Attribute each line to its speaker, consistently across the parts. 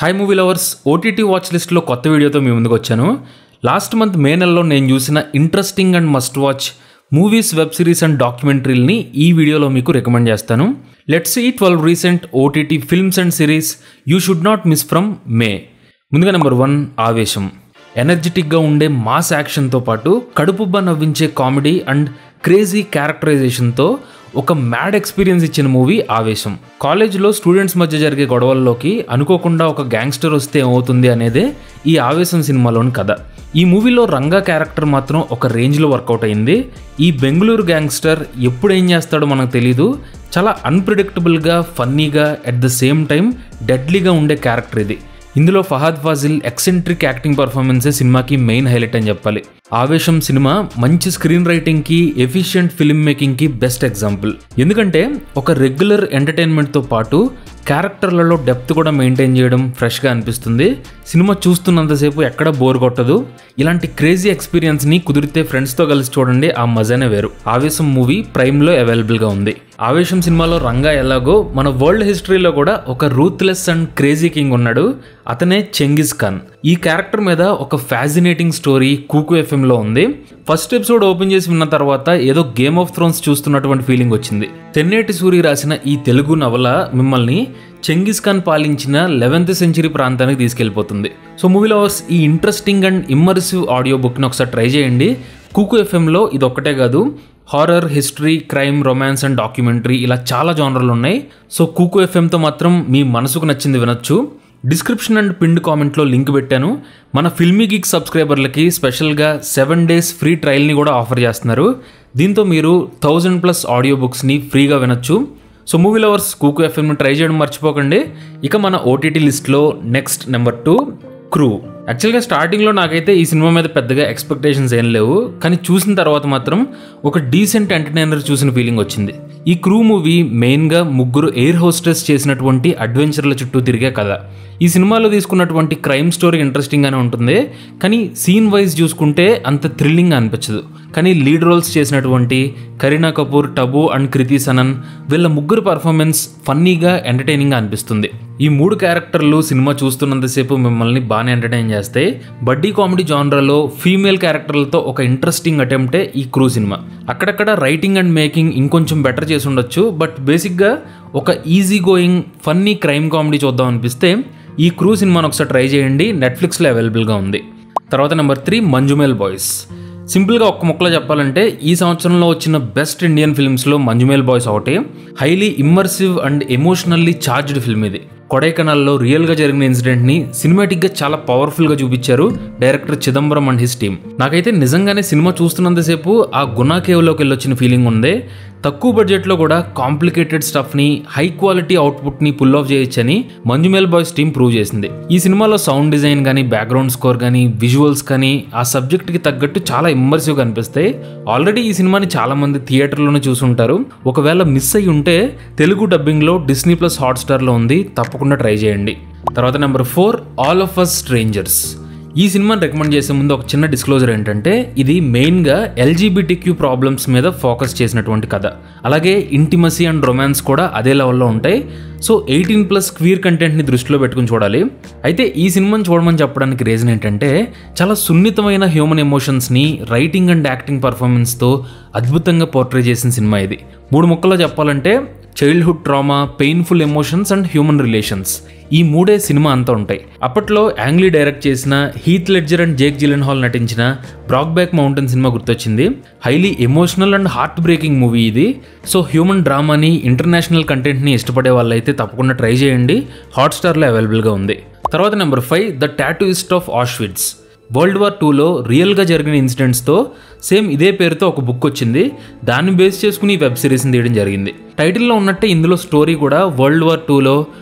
Speaker 1: Hi movie lovers, OTT watch లిస్ట్లో కొత్త వీడియోతో మీ ముందుకు వచ్చాను. లాస్ట్ మంత్ మే నెలలో నేను చూసిన interesting and must watch movies, web series and డాక్యుమెంటరీల్ని ఈ వీడియోలో మీకు రికమెండ్ చేస్తాను. Let's see 12 recent OTT films and series you should not miss from May. ముందుగా నెంబర్ 1 ఆవేశం. ఎనర్జెటిక్గా ఉండే మాస్ యాక్షన్తో పాటు కడుపుబ్బా నవ్వించే కామెడీ అండ్ క్రేజీ క్యారెక్టరైజేషన్తో ఒక మ్యాడ్ ఎక్స్పీరియన్స్ ఇచ్చిన మూవీ ఆవేశం. కాలేజ్లో స్టూడెంట్స్ మధ్య జరిగే గొడవల్లోకి అనుకోకుండా ఒక గ్యాంగ్స్టర్ వస్తే ఏమవుతుంది అనేదే ఈ ఆవేశం సినిమాలోని కథ. ఈ మూవీలో రంగా క్యారెక్టర్ మాత్రం ఒక రేంజ్లో వర్కౌట్ అయింది. ఈ బెంగళూరు గ్యాంగ్స్టర్ ఎప్పుడు ఏం చేస్తాడో మనకు తెలీదు. చాలా అన్ప్రిడిక్టబుల్గా, ఫన్నీగా, అట్ ద సేమ్ టైం డెడ్లీగా ఉండే క్యారెక్టర్ ఇది. ఇందులో ఫహద్ ఫాజిల్ ఎక్సెంట్రిక్ యాక్టింగ్ పర్ఫార్మెన్సే సినిమాకి మెయిన్ హైలైట్ అని చెప్పాలి. ఆవేశం సినిమా మంచి స్క్రీన్ రైటింగ్కి, ఎఫిషియంట్ ఫిల్మ్ మేకింగ్కి బెస్ట్ ఎగ్జాంపుల్. ఎందుకంటే ఒక రెగ్యులర్ ఎంటర్టైన్మెంట్తో పాటు క్యారెక్టర్లలో డెప్త్ కూడా మెయింటైన్ చేయడం ఫ్రెష్గా అనిపిస్తుంది. సినిమా చూస్తున్నంతసేపు ఎక్కడ బోర్ కొట్టదు. ఇలాంటి క్రేజీ ఎక్స్పీరియన్స్ని కుదిరితే ఫ్రెండ్స్తో కలిసి చూడండి, ఆ మజానే వేరు. ఆవేశం మూవీ ప్రైమ్లో అవైలబుల్గా ఉంది. ఆవేశం సినిమాలో రంగా ఎలాగో మన వరల్డ్ హిస్టరీలో కూడా ఒక రూత్లెస్ అండ్ క్రేజీ కింగ్ ఉన్నాడు. అతనే చెంగిజ్ ఖాన్. ఈ క్యారెక్టర్ మీద ఒక ఫ్యాసినేటింగ్ స్టోరీ కూకు ఎఫ్ఎంలో ఉంది. ఫస్ట్ ఎపిసోడ్ ఓపెన్ చేసి విన్న తర్వాత ఏదో గేమ్ ఆఫ్ థ్రోన్స్ చూస్తున్నటువంటి ఫీలింగ్ వచ్చింది. తెన్నేటి సూరి రాసిన ఈ తెలుగు నవల మిమ్మల్ని చెంగిజ్ ఖాన్ పాలించిన 11th సెంచరీ ప్రాంతానికి తీసుకెళ్ళిపోతుంది. సో మూవీ లవర్స్, ఈ ఇంట్రెస్టింగ్ అండ్ ఇమ్మర్సివ్ ఆడియో బుక్ని ఒకసారి ట్రై చేయండి. కూకు ఎఫ్ఎంలో ఇది ఒక్కటే కాదు, horror, history, crime, romance and documentary ఇలా చాలా జానర్లు ఉన్నాయి. సో కూకు ఎఫ్ఎంతో మాత్రం మీ మనసుకు నచ్చింది వినొచ్చు. డిస్క్రిప్షన్ అండ్ పిన్డ్ కామెంట్లో లింక్ పెట్టాను. మన ఫిల్మీ గీక్ సబ్స్క్రైబర్లకి స్పెషల్గా 7 days ఫ్రీ ట్రయల్ని కూడా ఆఫర్ చేస్తున్నారు. దీంతో మీరు 1000+ ఆడియో బుక్స్ని ఫ్రీగా వినొచ్చు. సో మూవీ లవర్స్, కూకు ఎఫ్ఎంని ట్రై చేయడం మర్చిపోకండి. ఇక మన ఓటీటీ లిస్ట్లో నెక్స్ట్ నెంబర్ 2 క్రూ. యాక్చువల్గా స్టార్టింగ్లో నాకైతే ఈ సినిమా మీద పెద్దగా ఎక్స్పెక్టేషన్స్ ఏం లేవు, కానీ చూసిన తర్వాత మాత్రం ఒక డీసెంట్ ఎంటర్టైనర్ చూసిన ఫీలింగ్ వచ్చింది. ఈ క్రూ మూవీ మెయిన్గా ముగ్గురు ఎయిర్ హోస్టెస్ చేసినటువంటి అడ్వెంచర్ల చుట్టూ తిరిగే కథ. ఈ సినిమాలో తీసుకున్నటువంటి క్రైమ్ స్టోరీ ఇంట్రెస్టింగ్గానే ఉంటుంది, కానీ సీన్ వైజ్ చూసుకుంటే అంత థ్రిల్లింగ్ అనిపించదు. కానీ లీడ్ రోల్స్ చేసినటువంటి కరీనా కపూర్, టబు అండ్ కృతి సనన్ వీళ్ళ ముగ్గురు పర్ఫార్మెన్స్ ఫన్నీగా, ఎంటర్టైనింగ్గా అనిపిస్తుంది. ఈ 3 క్యారెక్టర్లు సినిమా చూస్తున్నంతసేపు మిమ్మల్ని బాగానే ఎంటర్టైన్ చేస్తాయి. బడ్డీ కామెడీ జానర్లో ఫీమేల్ క్యారెక్టర్లతో ఒక ఇంట్రెస్టింగ్ అటెంప్టే ఈ క్రూ సినిమా. అక్కడక్కడ రైటింగ్ అండ్ మేకింగ్ ఇంకొంచెం బెటర్ చేసి ఉండొచ్చు, బట్ బేసిక్గా ఒక easy going funny crime comedy చూద్దాం అనిపిస్తే ఈ క్రూ సినిమాను ఒకసారి ట్రై చేయండి. నెట్ఫ్లిక్స్లో అవైలబుల్గా ఉంది. తర్వాత నెంబర్ 3 మంజుమేల్ బాయ్స్. సింపుల్గా ఒక్క ముక్కలో చెప్పాలంటే ఈ సంవత్సరంలో వచ్చిన బెస్ట్ ఇండియన్ ఫిల్మ్స్లో మంజుమేల్ బాయ్స్ ఒకటి. Highly immersive and emotionally charged film ఇది. కొడైకెనాల్లో రియల్గా జరిగిన ఇన్సిడెంట్ని సినిమాటిక్గా చాలా పవర్ఫుల్గా చూపించారు director Chidambaram and his team. నాకైతే నిజంగానే సినిమా చూస్తున్నంతసేపు ఆ గునా కేవ్లోకి వెళ్ళొచ్చిన ఫీలింగ్ ఉంది. తక్కువ బడ్జెట్లో కూడా కాంప్లికేటెడ్ స్టఫ్ని, హై క్వాలిటీ అవుట్పుట్ని పుల్ ఆఫ్ చేయొచ్చని మంజుమేల్ బాయ్స్ టీమ్ ప్రూవ్ చేసింది. ఈ సినిమాలో సౌండ్ డిజైన్ కానీ, బ్యాక్గ్రౌండ్ స్కోర్ కానీ, విజువల్స్ కానీ ఆ సబ్జెక్ట్కి తగ్గట్టు చాలా ఇమ్మర్సివ్గా అనిపిస్తాయి. ఆల్రెడీ ఈ సినిమాని చాలామంది థియేటర్లోనే చూసుంటారు. ఒకవేళ మిస్ అయ్యి ఉంటే తెలుగు డబ్బింగ్లో Disney+ హాట్స్టార్లో ఉంది, తప్పకుండా ట్రై చేయండి. తర్వాత number 4 All of Us Strangers. ఈ సినిమాని రికమెండ్ చేసే ముందు ఒక చిన్న డిస్క్లోజర్ ఏంటంటే ఇది మెయిన్గా LGBTQ ప్రాబ్లమ్స్ మీద ఫోకస్ చేసినటువంటి కథ. అలాగే ఇంటిమసీ అండ్ రొమాన్స్ కూడా అదే లెవెల్లో ఉంటాయి. సో 18+ క్వీర్ కంటెంట్ని దృష్టిలో పెట్టుకుని చూడాలి. అయితే ఈ సినిమాని చూడమని చెప్పడానికి రీజన్ ఏంటంటే చాలా సున్నితమైన హ్యూమన్ ఎమోషన్స్ని రైటింగ్ అండ్ యాక్టింగ్ పర్ఫార్మెన్స్తో అద్భుతంగా పోర్ట్రే చేసిన సినిమా ఇది. 3 ముక్కల్లో చెప్పాలంటే childhood trauma, painful emotions and human relations, ఈ 3 సినిమా అంతా ఉంటాయి. అప్పట్లో యాంగ్లీ డైరెక్ట్ చేసిన, హీత్ లెడ్జర్ అండ్ జేక్ జిలెన్హాల్ నటించిన బ్రాక్బ్యాక్ మౌంటైన్ సినిమా గుర్తొచ్చింది. Highly emotional and heart breaking movie ఇది. సో హ్యూమన్ డ్రామాని, ఇంటర్నేషనల్ కంటెంట్ని ఇష్టపడే వాళ్ళైతే తప్పకుండా ట్రై చేయండి. హాట్స్టార్లో అవైలబుల్గా ఉంది. తర్వాత number 5 the tattooist of Auschwitz. World War IIలో రియల్గా జరిగిన ఇన్సిడెంట్స్తో సేమ్ ఇదే పేరుతో ఒక బుక్ వచ్చింది. దాన్ని బేస్ చేసుకుని ఈ వెబ్ సిరీస్ని తీయడం జరిగింది. టైటిల్లో ఉన్నట్టే ఇందులో స్టోరీ కూడా World War IIలో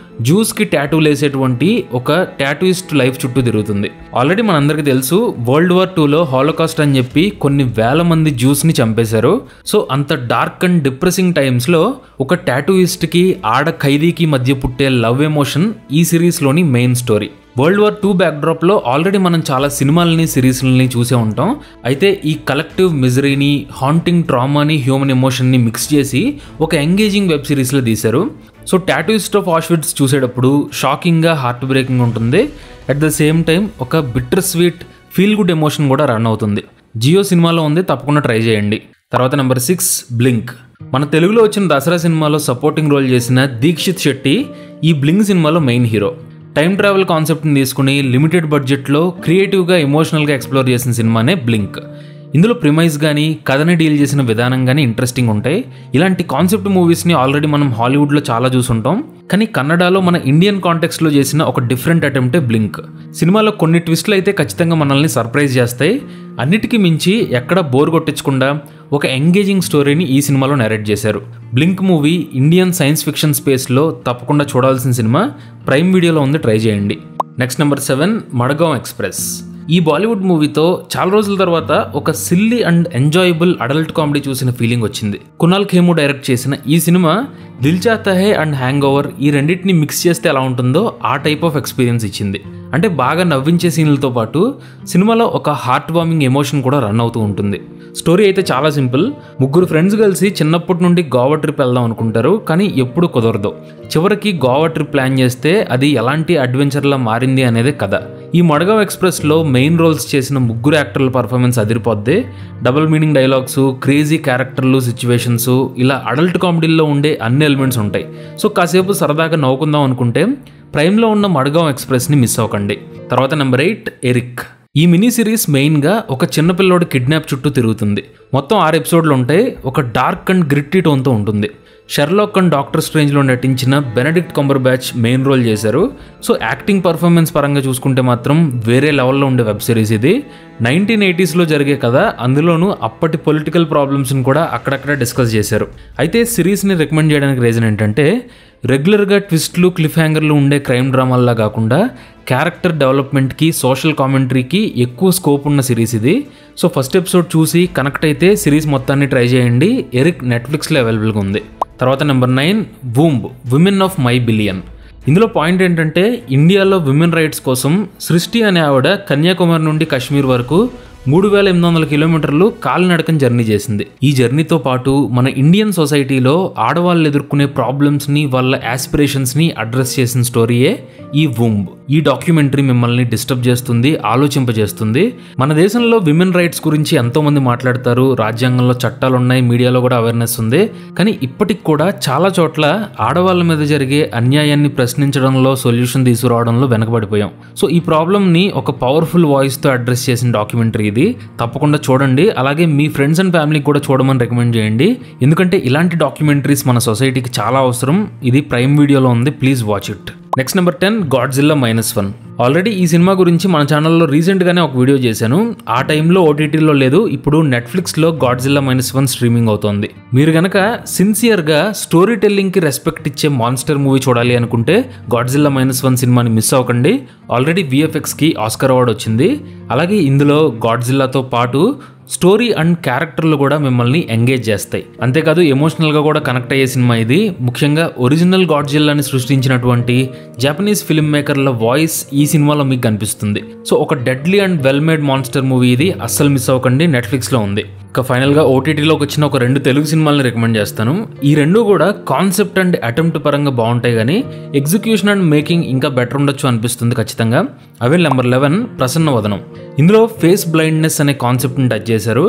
Speaker 1: జ్యూస్కి టాటూలు వేసేటువంటి ఒక టాటూయిస్ట్ లైఫ్ చుట్టూ తిరుగుతుంది. ఆల్రెడీ మనందరికీ తెలుసు World War IIలో హాలోకాస్ట్ అని చెప్పి కొన్ని వేల మంది జ్యూస్ని చంపేశారు. సో అంత డార్క్ అండ్ డిప్రెసింగ్ టైమ్స్లో ఒక టాటూయిస్ట్కి, ఆడ ఖైదీకి మధ్య పుట్టే లవ్ ఎమోషన్ ఈ సిరీస్లోని main story. World War II బ్యాక్డ్రాప్లో ఆల్రెడీ మనం చాలా సినిమాలని, సిరీస్లని చూసే ఉంటాం. అయితే ఈ కలెక్టివ్ మిజరీని, హాంటింగ్ ట్రామాని, హ్యూమన్ ఎమోషన్ని మిక్స్ చేసి ఒక ఎంగేజింగ్ వెబ్ సిరీస్లో తీశారు. సో టాటూయిస్ట్ ఆఫ్ ఆష్విట్జ్ చూసేటప్పుడు షాకింగ్గా హార్ట్ బ్రేకింగ్ ఉంటుంది. అట్ ద సేమ్ టైం ఒక bitter sweet feel good emotion కూడా రన్ అవుతుంది. జియో సినిమాలో ఉంది, తప్పకుండా ట్రై చేయండి. తర్వాత నెంబర్ 6 బ్లింక్. మన తెలుగులో వచ్చిన దసరా సినిమాలో సపోర్టింగ్ రోల్ చేసిన దీక్షిత్ శెట్టి ఈ బ్లింక్ సినిమాలో మెయిన్ హీరో. టైం ట్రావెల్ కాన్సెప్ట్ని తీసుకుని లిమిటెడ్ బడ్జెట్లో క్రియేటివ్గా ఎమోషనల్గా ఎక్స్ప్లోర్ చేసిన సినిమానే బ్లింక్. ఇందులో ప్రిమైజ్ కానీ కథని డీల్ చేసిన విధానం కానీ ఇంట్రెస్టింగ్ ఉంటాయి. ఇలాంటి కాన్సెప్ట్ మూవీస్ని ఆల్రెడీ మనం హాలీవుడ్లో చాలా చూసుంటాం, కానీ కన్నడలో మన ఇండియన్ కాంటెక్స్ట్లో చేసిన ఒక డిఫరెంట్ అటెంప్టే బ్లింక్. సినిమాలో కొన్ని ట్విస్ట్లు అయితే ఖచ్చితంగా మనల్ని సర్ప్రైజ్ చేస్తాయి. అన్నిటికీ మించి ఎక్కడ బోర్ కొట్టించకుండా ఒక ఎంగేజింగ్ స్టోరీని ఈ సినిమాలో నరేట్ చేశారు. Blink movie Indian science fiction స్పేస్లో తప్పకుండా చూడాల్సిన సినిమా. ప్రైమ్ వీడియోలో ఉంది, ట్రై చేయండి. Next number 7 Madgaon Express. ఈ బాలీవుడ్ మూవీతో చాలా రోజుల తర్వాత ఒక silly and enjoyable adult comedy చూసిన ఫీలింగ్ వచ్చింది. కునాల్ ఖేము డైరెక్ట్ చేసిన ఈ సినిమా Dil Chahta Hai and Hangover ఈ రెండింటిని మిక్స్ చేస్తే ఎలా ఉంటుందో ఆ టైప్ ఆఫ్ ఎక్స్పీరియన్స్ ఇచ్చింది. అంటే బాగా నవ్వించే సీన్లతో పాటు సినిమాలో ఒక హార్ట్ వార్మింగ్ ఎమోషన్ కూడా రన్ అవుతూ ఉంటుంది. స్టోరీ అయితే చాలా సింపుల్. ముగ్గురు ఫ్రెండ్స్ కలిసి చిన్నప్పటి నుండి గోవా ట్రిప్ వెళ్దాం అనుకుంటారు, కానీ ఎప్పుడు కుదరదు. చివరికి గోవా ట్రిప్ ప్లాన్ చేస్తే అది ఎలాంటి అడ్వెంచర్లా మారింది అనేదే కథ. ఈ మడగావ్ ఎక్స్ప్రెస్లో మెయిన్ రోల్స్ చేసిన ముగ్గురు యాక్టర్ల పర్ఫార్మెన్స్ అదిరిపోద్ది. డబుల్ మీనింగ్ డైలాగ్స్, క్రేజీ క్యారెక్టర్లు, సిచ్యువేషన్స్, ఇలా అడల్ట్ కామెడీల్లో ఉండే అన్ని ఎలిమెంట్స్ ఉంటాయి. సో కాసేపు సరదాగా నవ్వుకుందాం అనుకుంటే ప్రైమ్లో ఉన్న మడగావ్ ఎక్స్ప్రెస్ని మిస్ అవ్వకండి. తర్వాత నెంబర్ 8 ఎరిక్. ఈ మినీ సిరీస్ మెయిన్గా ఒక చిన్నపిల్లోడి కిడ్నాప్ చుట్టూ తిరుగుతుంది. మొత్తం 6 ఎపిసోడ్లు ఉంటాయి. ఒక డార్క్ అండ్ గ్రిట్టి టోన్తో ఉంటుంది. షెర్లాక్ అండ్ డాక్టర్ స్ట్రేంజ్లో నటించిన బెనడిక్ట్ కంబర్బ్యాచ్ మెయిన్ రోల్ చేశారు. సో యాక్టింగ్ పర్ఫార్మెన్స్ పరంగా చూసుకుంటే మాత్రం వేరే లెవెల్లో ఉండే వెబ్ సిరీస్ ఇది. 1980sలో జరిగే కథ, అందులోనూ అప్పటి పొలిటికల్ ప్రాబ్లమ్స్ని కూడా అక్కడక్కడ డిస్కస్ చేశారు. అయితే సిరీస్ని రికమెండ్ చేయడానికి రీజన్ ఏంటంటే రెగ్యులర్గా ట్విస్ట్లు, క్లిఫ్ హ్యాంగర్లు ఉండే క్రైమ్ డ్రామాల్లా కాకుండా క్యారెక్టర్ డెవలప్మెంట్కి, సోషల్ కామెంటరీకి ఎక్కువ స్కోప్ ఉన్న సిరీస్ ఇది. సో ఫస్ట్ ఎపిసోడ్ చూసి కనెక్ట్ అయితే సిరీస్ మొత్తాన్ని ట్రై చేయండి. ఎరిక్ నెట్ఫ్లిక్స్లో అవైలబుల్గా ఉంది. తర్వాత number 9 womb, women of my billion. ఇందులో పాయింట్ ఏంటంటే ఇండియాలో విమెన్ రైట్స్ కోసం సృష్టి అనే ఆవిడ కన్యాకుమారి నుండి కాశ్మీర్ వరకు 3800 కిలోమీటర్లు కాలినడకన జర్నీ చేసింది. ఈ జర్నీతో పాటు మన ఇండియన్ సొసైటీలో ఆడవాళ్ళు ఎదుర్కొనే ప్రాబ్లమ్స్ని, వాళ్ళ యాస్పిరేషన్స్ని అడ్రస్ చేసిన స్టోరీయే ఈ వూంబ్. ఈ డాక్యుమెంటరీ మిమ్మల్ని డిస్టర్బ్ చేస్తుంది, ఆలోచింపజేస్తుంది. మన దేశంలో విమెన్ రైట్స్ గురించి ఎంతోమంది మాట్లాడతారు, రాజ్యాంగంలో చట్టాలు ఉన్నాయి, మీడియాలో కూడా అవేర్నెస్ ఉంది. కానీ ఇప్పటికి కూడా చాలా చోట్ల ఆడవాళ్ళ మీద జరిగే అన్యాయాన్ని ప్రశ్నించడంలో, సొల్యూషన్ తీసుకురావడంలో వెనకబడిపోయాం. సో ఈ ప్రాబ్లమ్ని ఒక పవర్ఫుల్ వాయిస్తో అడ్రస్ చేసిన డాక్యుమెంటరీ ఇది. తప్పకుండా చూడండి. అలాగే మీ ఫ్రెండ్స్ అండ్ ఫ్యామిలీకి కూడా చూడమని రికమెండ్ చేయండి. ఎందుకంటే ఇలాంటి డాక్యుమెంటరీస్ మన సొసైటీకి చాలా అవసరం. ఇది ప్రైమ్ వీడియోలో ఉంది, please watch it. Next number 10 Godzilla -1. Already ఈ సినిమా గురించి మన ఛానల్లో రీసెంట్గానే ఒక వీడియో చేశాను. ఆ టైంలో ఓటీటీలో లేదు, ఇప్పుడు నెట్ఫ్లిక్స్లో గాడ్జిల్లా -1 స్ట్రీమింగ్ అవుతోంది. మీరు కనుక సిన్సియర్గా స్టోరీ టెల్లింగ్కి రెస్పెక్ట్ ఇచ్చే మాన్స్టర్ మూవీ చూడాలి అనుకుంటే గాడ్జిల్లా -1 సినిమాని మిస్ అవ్వకండి. ఆల్రెడీ VFXకి ఆస్కర్ అవార్డు వచ్చింది. అలాగే ఇందులో గాడ్జిల్లాతో పాటు స్టోరీ అండ్ క్యారెక్టర్లు కూడా మిమ్మల్ని ఎంగేజ్ చేస్తాయి. అంతేకాదు ఎమోషనల్గా కూడా కనెక్ట్ అయ్యే సినిమా ఇది. ముఖ్యంగా ఒరిజినల్ గాడ్జిల్లాని సృష్టించినటువంటి జపనీస్ ఫిల్మ్ మేకర్ల వాయిస్ ఈ సినిమాలో మీకు కనిపిస్తుంది. సో ఒక deadly and well made monster movie ఇది, అస్సలు మిస్ అవ్వకండి. నెట్ఫ్లిక్స్లో ఉంది. ఇక ఫైనల్గా ఓటీటీలోకి వచ్చిన ఒక 2 తెలుగు సినిమాలను రికమెండ్ చేస్తాను. ఈ 2 కూడా కాన్సెప్ట్ అండ్ అటెంప్ట్ పరంగా బాగుంటాయి, కానీ ఎగ్జిక్యూషన్ అండ్ మేకింగ్ ఇంకా బెటర్ ఉండొచ్చు అనిపిస్తుంది ఖచ్చితంగా. అవే నెంబర్ 11 ప్రసన్న వదనం. ఇందులో ఫేస్ బ్లైండ్నెస్ అనే కాన్సెప్ట్ని టచ్ చేశారు.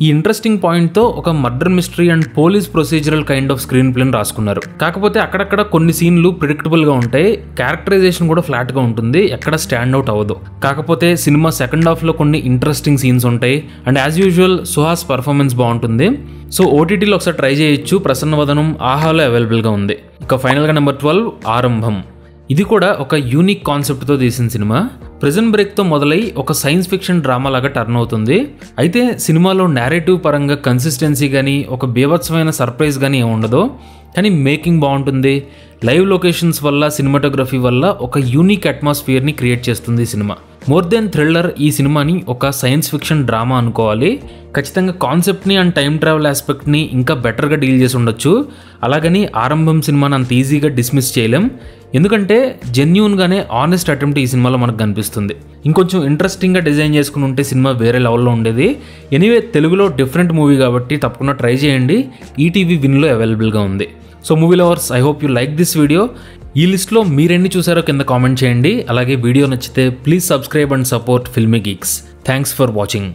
Speaker 1: ఈ ఇంట్రెస్టింగ్ పాయింట్తో ఒక murder mystery and police procedural kind of screen ప్లేని రాసుకున్నారు. కాకపోతే అక్కడక్కడ కొన్ని సీన్లు ప్రిడిక్టబుల్గా ఉంటాయి, క్యారెక్టరైజేషన్ కూడా ఫ్లాట్గా ఉంటుంది, ఎక్కడ స్టాండ్ అవుట్ అవ్వదు. కాకపోతే సినిమా సెకండ్ హాఫ్లో కొన్ని ఇంట్రెస్టింగ్ సీన్స్ ఉంటాయి. And as usual Suhas performance బాగుంటుంది. సో ఓటీటీలో ఒకసారి ట్రై చేయొచ్చు. ప్రసన్న వదనం ఆహాలో అవైలబుల్గా ఉంది. ఇక ఫైనల్గా నెంబర్ 12 ఆరంభం. ఇది కూడా ఒక యూనిక్ కాన్సెప్ట్తో తీసిన సినిమా. ప్రిజన్ బ్రేక్తో మొదలై ఒక సైన్స్ ఫిక్షన్ డ్రామా లాగా టర్న్ అవుతుంది. అయితే సినిమాలో నేరేటివ్ పరంగా కన్సిస్టెన్సీ కానీ, ఒక బీభత్సమైన సర్ప్రైజ్ కానీ ఏమి ఉండదు. కానీ మేకింగ్ బాగుంటుంది. లైవ్ లొకేషన్స్ వల్ల, సినిమాటోగ్రఫీ వల్ల ఒక యూనిక్ అట్మాస్ఫియర్ని క్రియేట్ చేస్తుంది సినిమా. మోర్ దెన్ థ్రిల్లర్, ఈ సినిమాని ఒక సైన్స్ ఫిక్షన్ డ్రామా అనుకోవాలి. ఖచ్చితంగా కాన్సెప్ట్ని అండ్ టైం ట్రావెల్ ఆస్పెక్ట్ని ఇంకా బెటర్గా డీల్ చేసి ఉండొచ్చు. అలాగని ఆరంభం సినిమాని అంత ఈజీగా డిస్మిస్ చేయలేం, ఎందుకంటే జెన్యూన్గానే ఆనెస్ట్ అటెంప్ట్ ఈ సినిమాలో మనకు కనిపిస్తుంది. ఇంకొంచెం ఇంట్రెస్టింగ్గా డిజైన్ చేసుకుని ఉంటే సినిమా వేరే లెవెల్లో ఉండేది. ఎనీవే తెలుగులో డిఫరెంట్ మూవీ కాబట్టి తప్పకుండా ట్రై చేయండి. ఈటీవీ విన్లో అవైలబుల్గా ఉంది. So movie lovers, I hope you like this video. ఈ లిస్ట్లో మీరెన్ని చూసారో కింద కామెంట్ చేయండి. అలాగే వీడియో నచ్చితే please subscribe and support filmy Geeks. Thanks for watching.